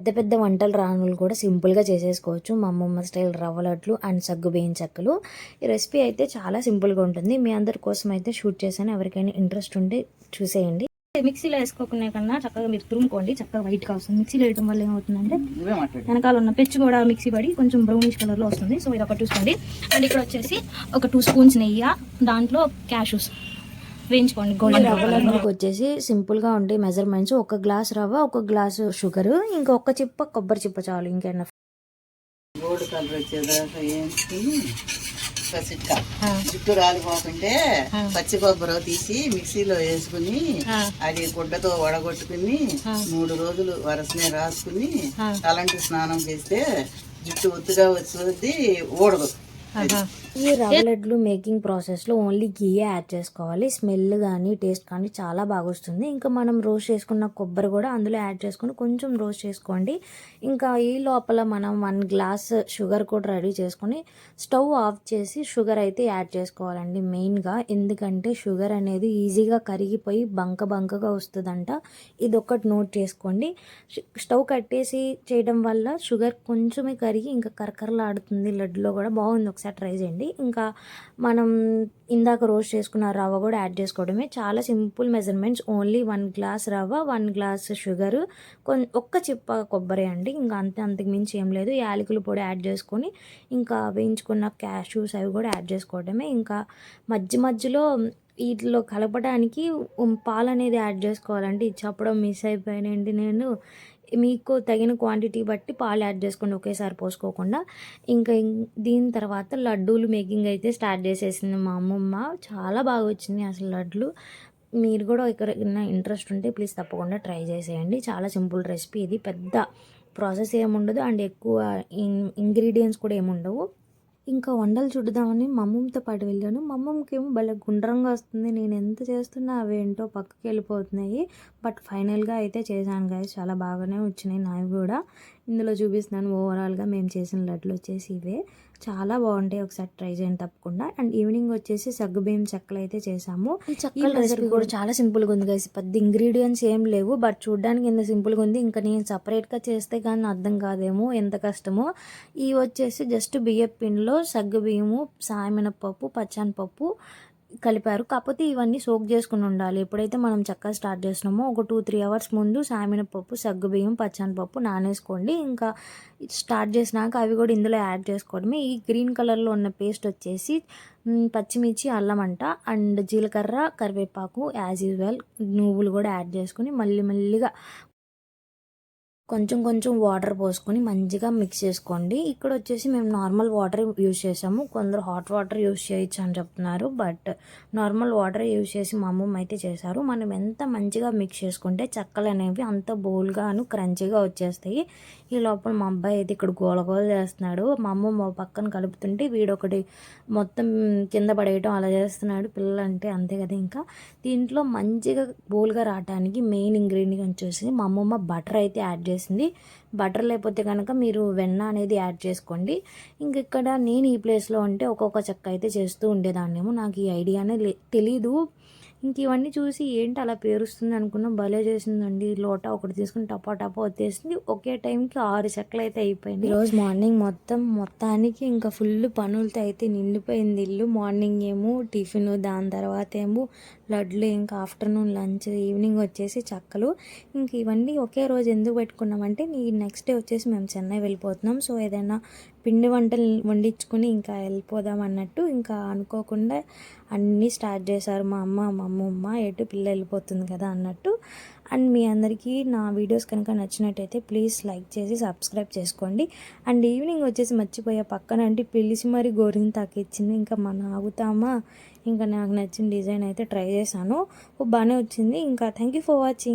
పెద్ద పెద్ద వంటలు రానులు కూడా సింపుల్గా చేసేసుకోవచ్చు. మా అమ్మమ్మ స్టైల్ రవ్వ లడ్లు అండ్ సగ్గుబియ్యం చెక్కలు. ఈ రెసిపీ అయితే చాలా సింపుల్గా ఉంటుంది. మీ అందరి కోసం అయితే షూట్ చేశాను. ఎవరికైనా ఇంట్రెస్ట్ ఉంటే చూసేయండి. మిక్సీలో వేసుకోకునే కన్నా చక్కగా మీరు తురుముకోండి, చక్కగా వైట్గా వస్తుంది. మిక్సీలో వేయడం వల్ల ఏమవుతుందంటే వెనకాల ఉన్న పెచ్చు కూడా మిక్సీ పడి కొంచెం బ్రౌనిష్ కలర్లో వస్తుంది. సో ఇది ఒకటి చూసుకోండి. అండ్ ఇక్కడ వచ్చేసి ఒక 2 స్పూన్స్ నెయ్యి, దాంట్లో క్యాషూస్ వేయించుకోండి. గోల్డెన్ రవ్వ లడ్డుకి వచ్చేసి సింపుల్గా ఉండే మెజర్మెంట్స్: 1 గ్లాస్ రవ్వ, 1 గ్లాసు షుగర్, ఇంకా 1 చిప్ప కొబ్బరి చిప్ప చాలు. ఇంకేనా గోల్డ్ కలర్ వచ్చేదాకా వేయించుకుని జుట్టు రాలిపోకుంటే పచ్చి కొబ్బరి తీసి మిక్సీలో వేసుకుని అది గుడ్డతో వడగొట్టుకుని 3 రోజులు వరసనే రాసుకుని తలంటి స్నానం చేస్తే జుట్టు ఒత్తుగా వచ్చి ఊడదు. ఈ రవ్వ లడ్లు మేకింగ్ ప్రాసెస్లో ఓన్లీ గీయే యాడ్ చేసుకోవాలి. స్మెల్ కానీ టేస్ట్ కానీ చాలా బాగా వస్తుంది. ఇంకా మనం రోస్ట్ చేసుకున్న కొబ్బరి కూడా అందులో యాడ్ చేసుకుని కొంచెం రోస్ట్ చేసుకోండి. ఇంకా ఈ లోపల మనం 1 గ్లాస్ షుగర్ కూడా రెడీ చేసుకొని స్టవ్ ఆఫ్ చేసి షుగర్ అయితే యాడ్ చేసుకోవాలండి మెయిన్గా. ఎందుకంటే షుగర్ అనేది ఈజీగా కరిగిపోయి బంకగా వస్తుందంట. ఇది ఒక్కటి నోట్ చేసుకోండి. స్టవ్ కట్టేసి చేయడం వల్ల షుగర్ కొంచెమే కరిగి ఇంకా కరకరలాడుతుంది. లడ్డులో కూడా బాగుంది, ఒకసారి ట్రై చేయండి. ఇంకా మనం ఇందాక రోస్ట్ చేసుకున్న రవ్వ కూడా యాడ్ చేసుకోవడమే. చాలా సింపుల్ మెజర్మెంట్స్. ఓన్లీ 1 గ్లాస్ రవ్వ, 1 గ్లాస్ షుగరు, ఒక్క చిప్ప కొబ్బరి అండి. ఇంకా అంతకు మించి ఏం లేదు. యాలకుల పొడి యాడ్ చేసుకొని ఇంకా వేయించుకున్న క్యాష్యూస్ అవి కూడా యాడ్ చేసుకోవడమే. ఇంకా మధ్యలో వీటిలో కలపడానికి పాలు అనేది యాడ్ చేసుకోవాలండి. ఇది చెప్పడం మిస్ అయిపోయానండి నేను. మీకు తగిన క్వాంటిటీ బట్టి పాలు యాడ్ చేసుకోండి, ఒకేసారి పోసుకోకుండా. ఇంకా దీని తర్వాత లడ్డూలు మేకింగ్ అయితే స్టార్ట్ చేసేసింది మా అమ్మమ్మ. చాలా బాగా వచ్చింది అసలు లడ్లు. మీరు కూడా ఎక్కడైనా ఇంట్రెస్ట్ ఉంటే ప్లీజ్ తప్పకుండా ట్రై చేసేయండి. చాలా సింపుల్ రెసిపీ ఇది. పెద్ద ప్రాసెస్ ఏముండదు అండ్ ఎక్కువ ఇంగ్రీడియంట్స్ కూడా ఏముండవు. ఇంకా వంటలు చూద్దామని మా అమ్మమ్మతో పాటు వెళ్ళాను. మా అమ్మమ్మకేమో భలే గుండ్రంగా వస్తుంది. నేను ఎంత చేస్తున్నా అవేంటో పక్కకి వెళ్ళిపోతున్నాయి. బట్ ఫైనల్గా అయితే చేశాను గైస్. చాలా బాగానే వచ్చినాయి నావి కూడా. ఇందులో చూపిస్తున్నాను ఓవరాల్గా మేము చేసిన లడ్లు వచ్చేసి ఇవే. చాలా బాగుంటాయి, ఒకసారి ట్రై చేయండి తప్పకుండా. అండ్ ఈవినింగ్ వచ్చేసి సగ్గుబియ్యం చెక్కలు అయితే చేసాము. ఈ చెక్కల రెసిపీ కూడా చాలా సింపుల్గా ఉంది గైస్. పెద్ద ఇంగ్రీడియంట్స్ ఏం లేవు, బట్ చూడడానికి ఎంత సింపుల్గా ఉంది. ఇంకా నేను సపరేట్గా చేస్తే కానీ అర్థం కాదేమో ఎంత కష్టమో. ఇవి వచ్చేసి జస్ట్ బియ్యం పిండిలో సగ్గుబియ్యము, సాయమినపప్పు, పచ్చనిపప్పు కలిపారు. కాకపోతే ఇవన్నీ సోక్ చేసుకుని ఉండాలి. ఎప్పుడైతే మనం చక్కగా స్టార్ట్ చేస్తున్నామో ఒక 2-3 అవర్స్ ముందు సాయమినపప్పు, సగ్గుబియ్యం, పచ్చనిపప్పు నానేసుకోండి. ఇంకా స్టార్ట్ చేసినాక అవి కూడా ఇందులో యాడ్ చేసుకోవడమే. ఈ గ్రీన్ కలర్లో ఉన్న పేస్ట్ వచ్చేసి పచ్చిమిర్చి, అల్లం అంట, అండ్ జీలకర్ర, కరివేపాకు, యాజ్ యూజువల్ నువ్వులు కూడా యాడ్ చేసుకుని మెల్లిగా కొంచెం వాటర్ పోసుకొని మంచిగా మిక్స్ చేసుకోండి. ఇక్కడ వచ్చేసి మేము నార్మల్ వాటర్ యూజ్ చేసాము. కొందరు హాట్ వాటర్ యూజ్ చేయొచ్చు అని చెప్తున్నారు, బట్ నార్మల్ వాటర్ యూజ్ చేసి మా అమ్మమ్మ అయితే చేశారు. మనం ఎంత మంచిగా మిక్స్ చేసుకుంటే చెక్కలు అనేవి అంత బోల్గాను క్రంచీగా వచ్చేస్తాయి. ఈ లోపల మా అబ్బాయి అయితే ఇక్కడ గోల చేస్తున్నాడు. మా అమ్మమ్మ పక్కన కలుపుతుంటే వీడొకటి మొత్తం కింద పడేయటం అలా చేస్తున్నాడు. పిల్లలు అంటే అంతే కదా. ఇంకా దీంట్లో మంచిగా బోల్గా రావడానికి మెయిన్ ఇంగ్రీడియంట్ వచ్చేసి మా అమ్మమ్మ బటర్ అయితే యాడ్ చేసింది. బటర్ లేకపోతే కనుక మీరు వెన్న అనేది యాడ్ చేసుకోండి. ఇంక ఇక్కడ నేను ఈ ప్లేస్లో ఉంటే ఒక్కొక్క చెక్క అయితే చేస్తూ ఉండేదాన్నేమో. నాకు ఈ ఐడియానే తెలీదు. ఇంక ఇవన్నీ చూసి ఏంటి అలా పేరుస్తుంది అనుకున్నాం. భలే చేసిందండి. లోటా ఒకటి తీసుకుని టపా వచ్చేసింది. ఒకే టైంకి 6 చెక్కలు అయితే అయిపోయింది. ఈరోజు మార్నింగ్ మొత్తానికి ఇంకా ఫుల్ పనులతో అయితే నిండిపోయింది ఇల్లు. మార్నింగ్ ఏమో టిఫిన్, దాని తర్వాత ఏమో లడ్లు, ఇంకా ఆఫ్టర్నూన్ లంచ్, ఈవినింగ్ వచ్చేసి చెక్కలు. ఇంక ఇవన్నీ ఒకే రోజు ఎందుకు పెట్టుకున్నామంటే నెక్స్ట్ డే వచ్చేసి మేము చెన్నై వెళ్ళిపోతున్నాం. సో ఏదైనా పిండి వంటలు వండించుకుని ఇంకా వెళ్ళిపోదాం అన్నట్టు ఇంకా అనుకోకుండా అన్నీ స్టార్ట్ చేశారు మా అమ్మమ్మ. ఎటు పిల్ల వెళ్ళిపోతుంది కదా అన్నట్టు. అండ్ మీ అందరికీ నా వీడియోస్ కనుక నచ్చినట్టయితే ప్లీజ్ లైక్ చేసి సబ్స్క్రైబ్ చేసుకోండి. అండ్ ఈవినింగ్ వచ్చేసి మర్చిపోయా, పక్కన అంటే పిలిచి మరి గోరింతాకు ఇచ్చింది. ఇంకా మనం ఆగుతామా. ఇంకా నాకు నచ్చిన డిజైన్ అయితే ట్రై చేశాను, బాగానే వచ్చింది. ఇంకా థ్యాంక్ యూ ఫర్ వాచింగ్.